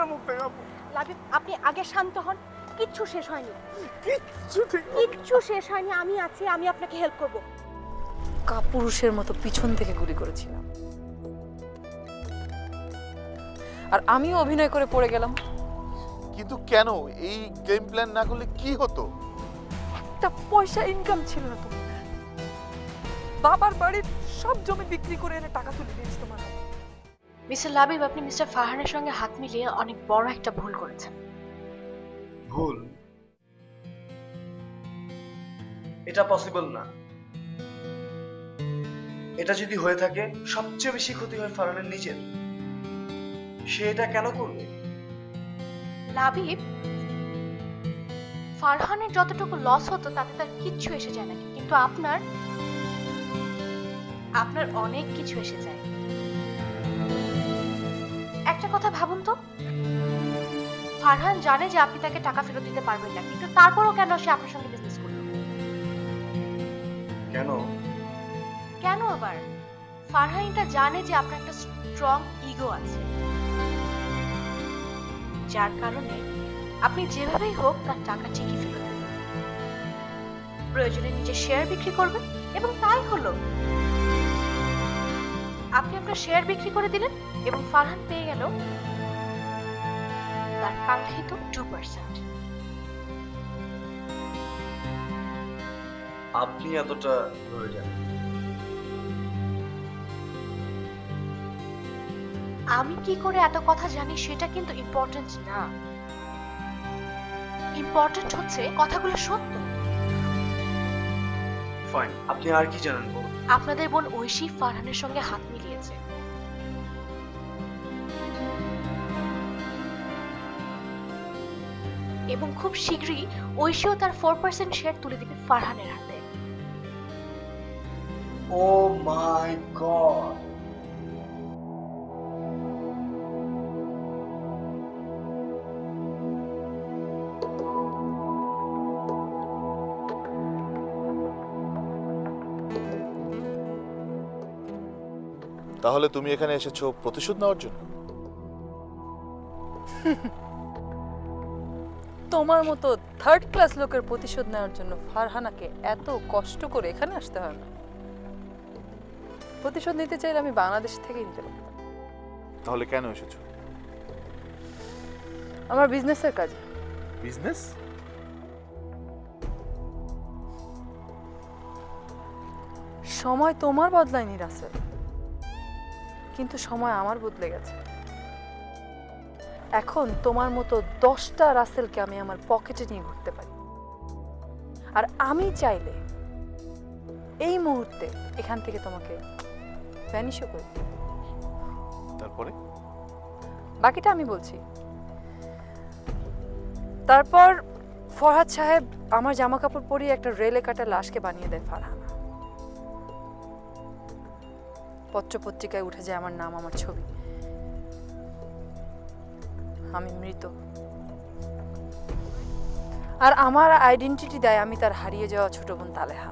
ফারহানের মুখ থেকে আপু। লাবিব আপনি আগে শান্ত হন, কিচ্ছু শেষ হয়নি। কিচ্ছু শেষ হয়নি, আমি আছি, আমি আপনাকে হেল্প করব। কাপুরুষের মতো পিছন থেকে গুলি করেছিলাম, আর আমিও অভিনয় করে পড়ে গেলাম। কিন্তু কেন? এই গেম প্ল্যান না করলে কি হতো? একটা পয়সা ইনকাম ছিল না তোমার। বাবার বাড়ির সব জমি বিক্রি করে এনে টাকা তুলে দিয়েছি তোমার হাতে। মিস্টার লাবিব, আপনি মিস্টার ফারহানের সঙ্গে হাত মিলিয়ে অনেক বড় একটা ভুল করেছেন। ভুল? এটা পসিবল না। এটা যদি হয়ে থাকে, সবচেয়ে বেশি ক্ষতি হয় ফারহানের নিজের। সে এটা কেন করবে? লাবিব, ফারহানের যতটুকু লস হতো তাতে তার কিচ্ছু এসে যায় না, কিন্তু আপনার অনেক কিছু এসে যায়। একটা কথা ভাবুন তো, ফারহান জানে যে আপনি তাকে টাকা ফেরত দিতে পারবেন না, কিন্তু তারপরও কেন সে আপনার সঙ্গে বিজনেস করলো? কেন? কেন আবার? ফারহান এটা জানে যে আপনার একটা স্ট্রং ইগো আছে, যার কারণে আপনি যেভাবেই হোক তার টাকা ঠিকই ফেরত দেবেন, প্রয়োজনে নিজের শেয়ার বিক্রি করবেন, এবং তাই হলো। আপনি আপনার শেয়ার বিক্রি করে দিলেন এবং ফারহান পেয়ে গেল তার কাঙ্ক্ষিত 2%। আপনি এতটা ধরে যান। আমি কি করে এত কথা জানি সেটা কিন্তু ইম্পর্টেন্ট না, ইম্পর্টেন্ট হচ্ছে কথাগুলো সত্য। ফাইন, আপনি আর কি জানেন বলুন। আপনাদের বোন ঐশী ফারহানের সঙ্গে হাত মিলিয়েছে, এবং খুব শীঘ্রই ঐশীও তার 4% শেয়ার তুলে দিবে ফারহানের হাতে। ও মাই গড! তাহলে তুমি এখানে এসেছো প্রতিশোধ নেওয়ার জন্য? তোমার মতো থার্ড ক্লাস লোকের প্রতিশোধ নেওয়ার জন্য ফারহানাকে এত কষ্ট করে এখানে আসতে হয় না। প্রতিশোধ নিতে চাইলে আমি বাংলাদেশ থেকেই নিতে পারতাম। তাহলে কেন এসেছো? আমার বিজনেসের কাজ। বিজনেস? সময় তোমার বদলায়নি রাসেল, কিন্তু সময় আমার বদলে গেছে। এখন তোমার মতো 10টা রাসেলকে আমি আমার পকেটে নিয়ে ঘুরতে পারি, আর আমি চাইলে এই মুহূর্তে এখান থেকে তোমাকে ভ্যানিশও করি। তারপরে? বাকিটা আমি বলছি। তারপর ফরহাদ সাহেব আমার জামা কাপড় পরিয়ে একটা রেলে কাটা লাশকে বানিয়ে দেয় ফারহানা। পত্রপত্রিকায় উঠে যায় আমার নাম, আমার ছবি, আমি মৃত। আর আমার আইডেন্টিটি দেয় আমি তার হারিয়ে যাওয়া ছোট বোন তালেহা।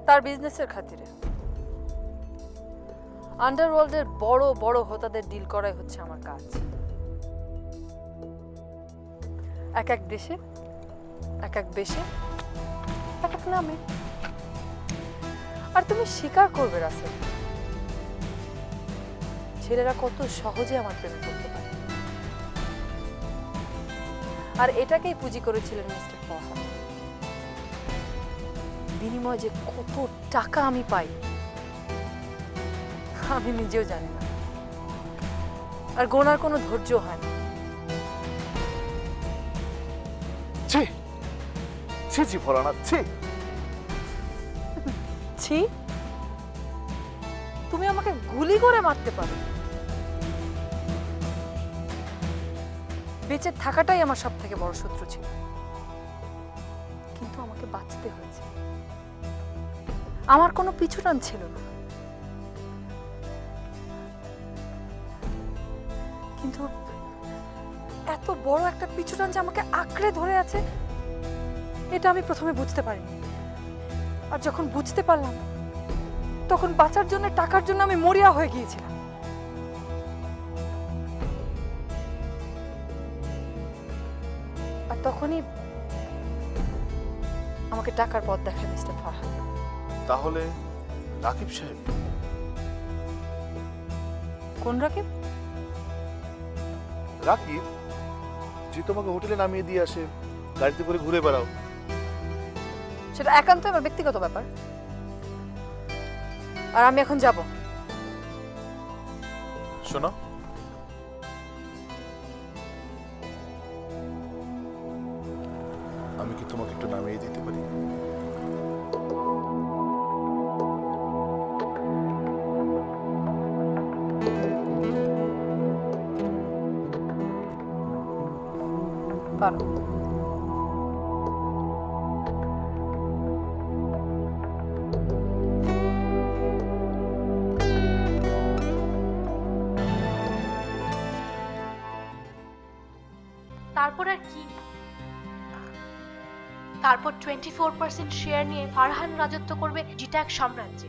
তার বিজনেসের খাতিরে আন্ডারওয়ার্ল্ডের বড় বড় হোতাদের ডিল করাই হচ্ছে আমার কাজ। এক এক দেশে, এক এক বেশে, এক এক নামে। আর তুমি স্বীকার করবে রাসেল, ছেলেরা কত সহজে আমার প্রেমে পড়তে পারে। আর এটাকেই পুঁজি করেছিলেন মিস্টার ফরহাদ। বিনিময়ে যে কত টাকা আমি পাই আমি নিজেও জানি না, আর গোনার কোনো ধৈর্য হয় না। ছি ছি ছি ফরহানা, ছি ছি? তুমি আমাকে গুলি করে মারতে পারো, বেঁচে থাকাটাই আমার সব থেকে বড় শত্রু ছিল, কিন্তু আমাকে বাঁচতে হয়েছে। আমার কোনো পিছুটান ছিল না, কিন্তু এত বড় একটা পিছুটান যে আমাকে আঁকড়ে ধরে আছে এটা আমি প্রথমে বুঝতে পারিনি। আর যখন বুঝতে পারলাম তখন বাঁচার জন্য, টাকার জন্য আমি মরিয়া হয়ে গিয়েছিলাম। আর তখনই আমাকে টাকার পথ দেখায় মিস্টার ফারহান। তাহলে রাকিব সাহেব? কোন রাকিব? রাকিব যে তোমাকে হোটেলে নামিয়ে দিয়ে আসে, গাড়িতে করে ঘুরে বেড়াও। সেটা একান্ত আমার ব্যক্তিগত ব্যাপার, আর আমি এখন যাব। শোনো, আমি কি তোমাকে একটু নামিয়ে দিতে পারি? পারো। তারপর আর কি? তারপর 24% শেয়ার নিয়ে ফারহান রাজত্ব করবে জিটাক সাম্রাজ্যে।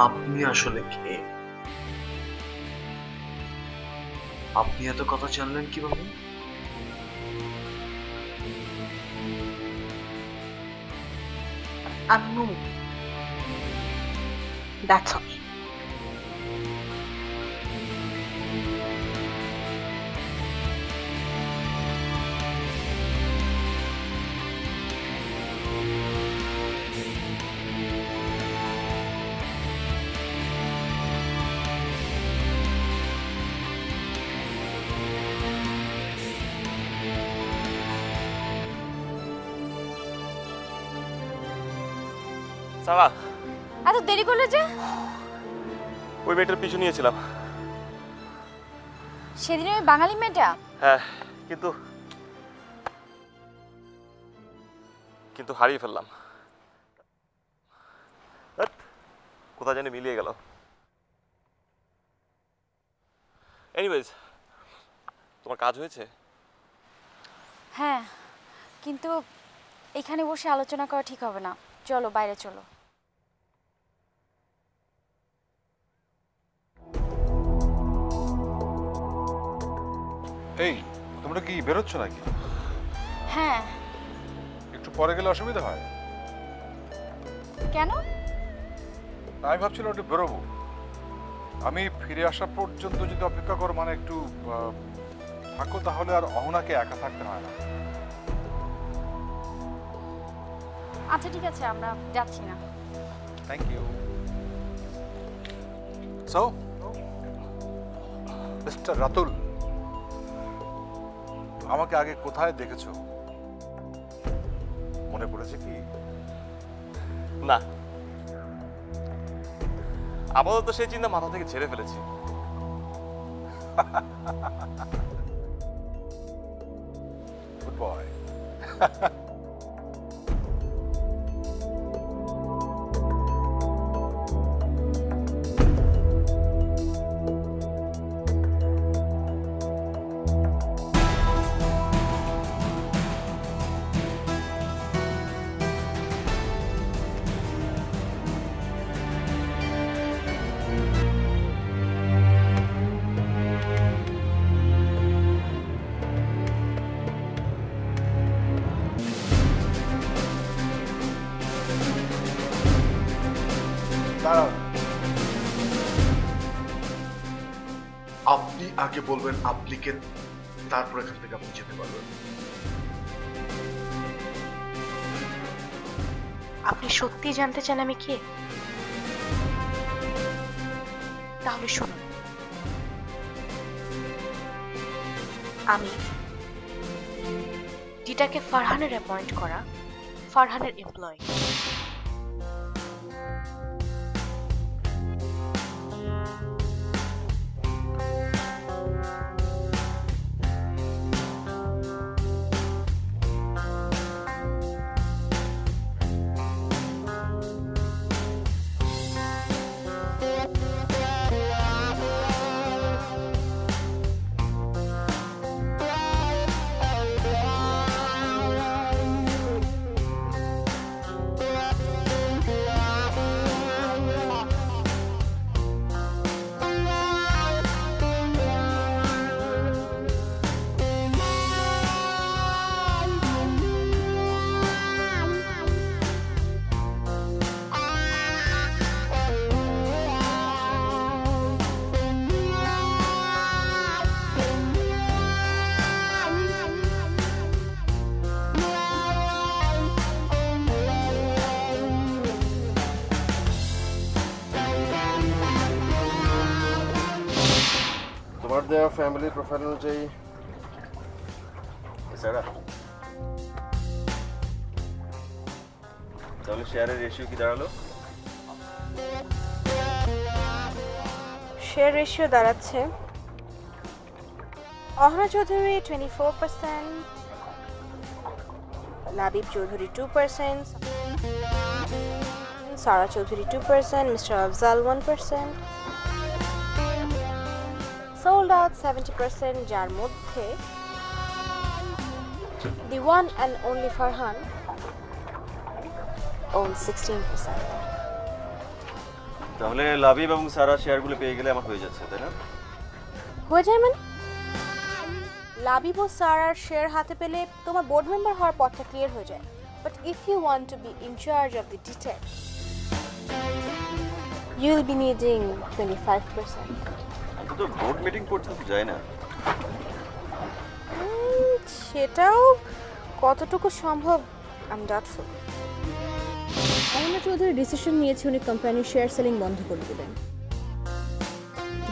আপনি আসলে কে? আপনি এত কথা জানলেন কিভাবে? আম্মু, দ্যাটস অল। সারা, এত দেরি করলে যে? ওই মেয়েটার পিছু নিয়েছিলাম। সেদিন ওই বাঙালি মেয়েটা? হ্যাঁ, কিন্তু হারিয়ে ফেললাম। কোথায় জানি মিলিয়ে গেল। এনিওয়েজ, তোমার কাজ হয়েছে? হ্যাঁ, কিন্তু এখানে বসে আলোচনা করা ঠিক হবে না। চলো বাইরে চলো। এই, তোমরা কি বেরোচ্ছ নাকি? হ্যাঁ। একটু পরে গেলে অসুবিধা হয়? কেন? আমি ভাবছিলাম একটু বেরোবো। আমি ফিরে আসা পর্যন্ত যদি অপেক্ষা করো, মানে একটু থাকো, তাহলে আর অহনাকে একা থাকতে হয় না। আচ্ছা ঠিক আছে, আমরা যাচ্ছি না। Thank you. So mister Ratul, আমাকে আগে কোথায় দেখেছো? মনে পড়েছে কি? না, আপাতত সেই চিন্তা মাথা থেকে ঝেড়ে ফেলেছি। Good boy. আপনি আগে বলবেন আপনি কে, তারপর এখান থেকে আপনি যেতে পারবেন। আপনি সত্যি জানতে চান আমি কে? তাহলে শুনুন, আমি ডিটাকে ফারহানের অ্যাপয়েন্ট করা ফারহানের এমপ্লয়ি। তোমার দেওয়া ফ্যামিলি প্রোফাইল অনুযায়ী সারা, তাহলে শেয়ারের রেশিও কি দাঁড়ালো? শেয়ার রেশিও দাঁড়াচ্ছে Ahana Chowdhury 24%, Labib Chowdhury 2%, Sara Chowdhury 2%, mister Afzal 1%, sold out 70%, যার মধ্যে the one and only Farhan owns 16%. তাহলে লাবিব এবং সারা শেয়ারগুলো পেয়ে গেলে আমার হয়ে যাচ্ছে, তাই না? হয়ে যায় মানে? লাবিব ও সারার শেয়ার হাতে পেলে তোমার বোর্ড মেম্বার হওয়ার পথটা ক্লিয়ার হয়ে যায়। But if you want to be in charge of the detail, you will be needing 25%. আমি তো বোর্ড মিটিং পর্যন্ত যাই না। সেটাও কতটুকু সম্ভব I am doubtful. Ahona Chowdhury decision নিয়েছে উনি কোম্পানির শেয়ার সেলিং বন্ধ করে দেবেন,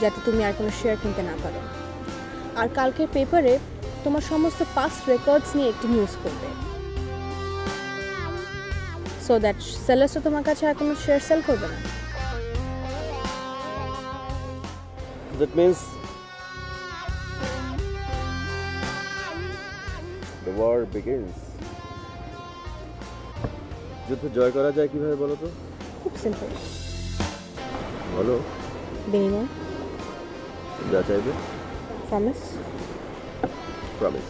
যাতে তুমি আর কোনো শেয়ার কিনতে না পারো। আর কালকের পেপারে তোমার সমস্ত পাস্ট রেকর্ডস নিয়ে একটি নিউজ করবে, সো দ্যাট সেলার্সও তোমার কাছে আর কোনো শেয়ার সেল করবে না। That means the war begins. যুদ্ধ জয় করা যায় কিভাবে বলো তো? খুব সিম্পল। বলো। বিনিময়। যা চাইবে? প্রমিস। প্রমিস।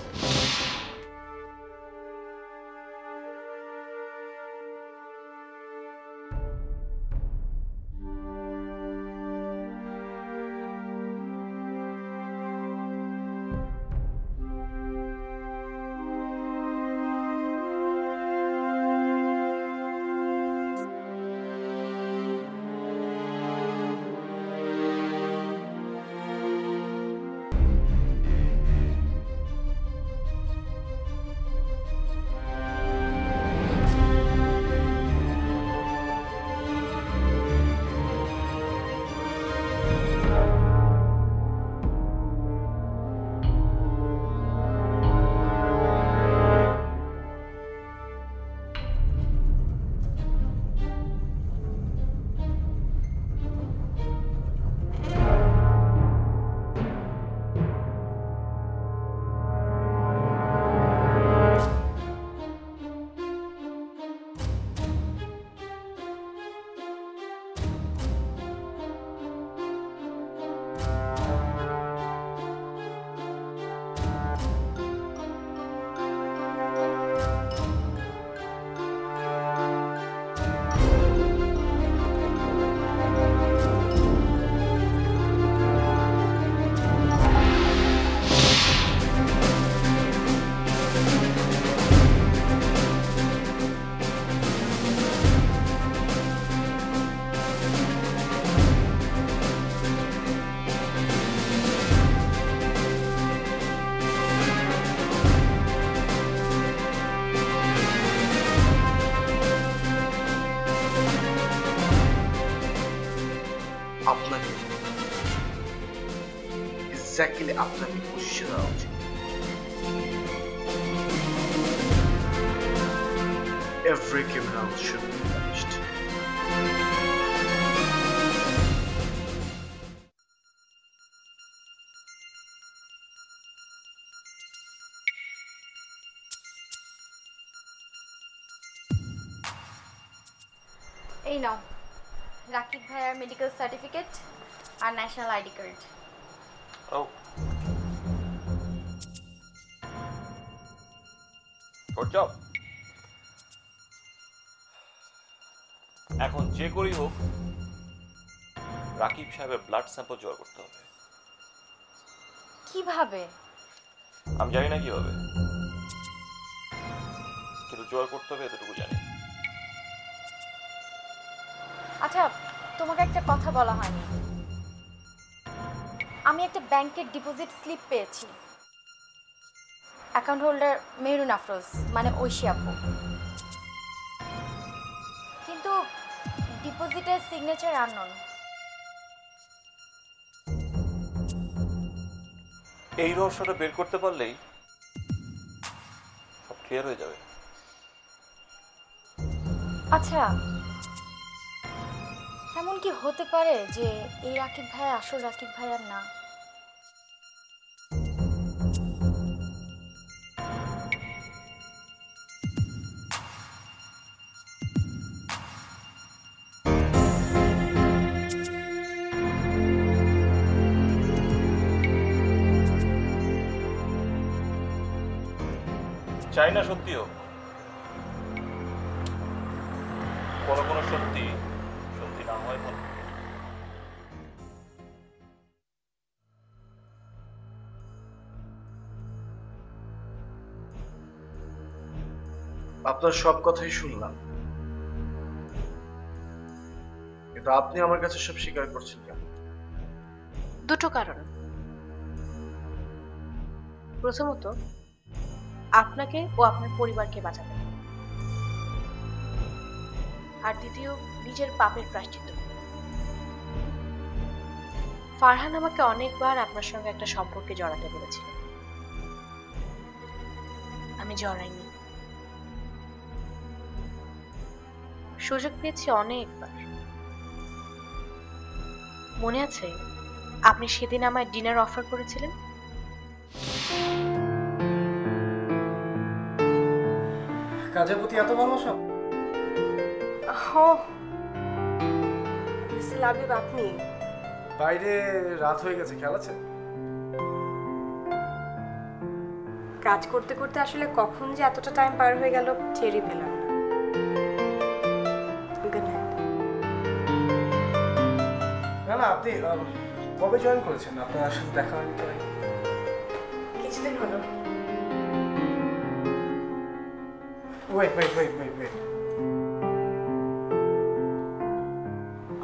আপনাকে এক্স্যাক্টলি আপনাকে পজিশন দেওয়া উচিত। every criminal should be punished. এই নাও রাকিব ভাইয়ার মেডিকেল সার্টিফিকেট আর ন্যাশনাল আইডি কার্ড। ও গুড জব। এখন যে করেই হোক রাকিব সাহেবের ব্লাড স্যাম্পল জোগাড় করতে হবে। কিভাবে? আমি জানি না কিভাবে, কিন্তু জোগাড় করতে হবে এতটুকু জানি। আচ্ছা, তোমাকে একটা কথা বলা হয়নি। আমি একটা ব্যাংকের ডিপোজিট স্লিপ পেয়েছি। অ্যাকাউন্ট হোল্ডার মেহরুন আফরোজ, মানে ঐশী আপু। কিন্তু ডিপোজিটের সিগনেচার আননোন। এই রহস্যটা বের করতে পারলেই সব ক্লিয়ার হয়ে যাবে। আচ্ছা, এমন কি হতে পারে যে এই রাকিব ভাই আসল রাকিব ভাইয়ার না? চাই না সত্যিও, কোনো কোনো সত্যি সত্যি না হয় ভালো। আপনার সব কথাই শুনলাম, কিন্তু আপনি আমার কাছে সব স্বীকার করছেন কেন? দুটো কারণ। প্রথমত, আপনাকে ও আপনার পরিবারকে বাঁচাতে, আর দ্বিতীয়, নিজের পাপের প্রায়শ্চিত্ত। ফারহান আমাকে অনেকবার আপনার সঙ্গে একটা সম্পর্কে জড়াতে বলেছিল, আমি জড়াইনি। সুযোগ পেয়েছি অনেকবার। মনে আছে আপনি সেদিন আমায় ডিনার অফার করেছিলেন? কাজের প্রতি এত ভালোবাসা? লাবিব, আপনি বাইরে রাত হয়ে গেছে, খেয়াল আছে? কাজ করতে করতে আসলে কখন যে এতটা টাইম পার হয়ে গেল টেরই পেলাম না। Good night. না না, আপনি কবে জয়েন করেছেন? আপনার সাথে দেখা হয়নি তো? কিছুদিন হলো। Wait wait wait wait wait,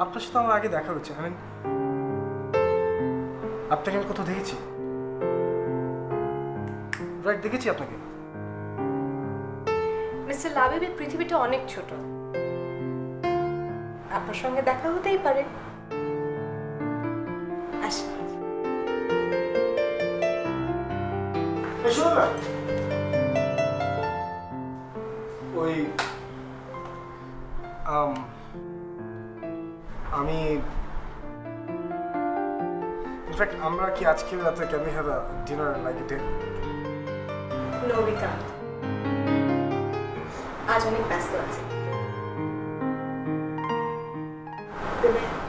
আপনার সাথে আমার আগে দেখা হয়েছে। আপনাকে আমি কোথাও দেখেছি? রাইট, দেখেছি আপনাকে। মিস্টার লাবিবের পৃথিবীটা অনেক ছোট, আপনার সঙ্গে দেখা হতেই পারে। আসুন। শোনো না, ওই আমি ইনফ্যাক্ট আমরা কি আজকে রাতে can we have a dinner like a day? No, we can't. আজ অনেক ব্যস্ত আছি। Good night.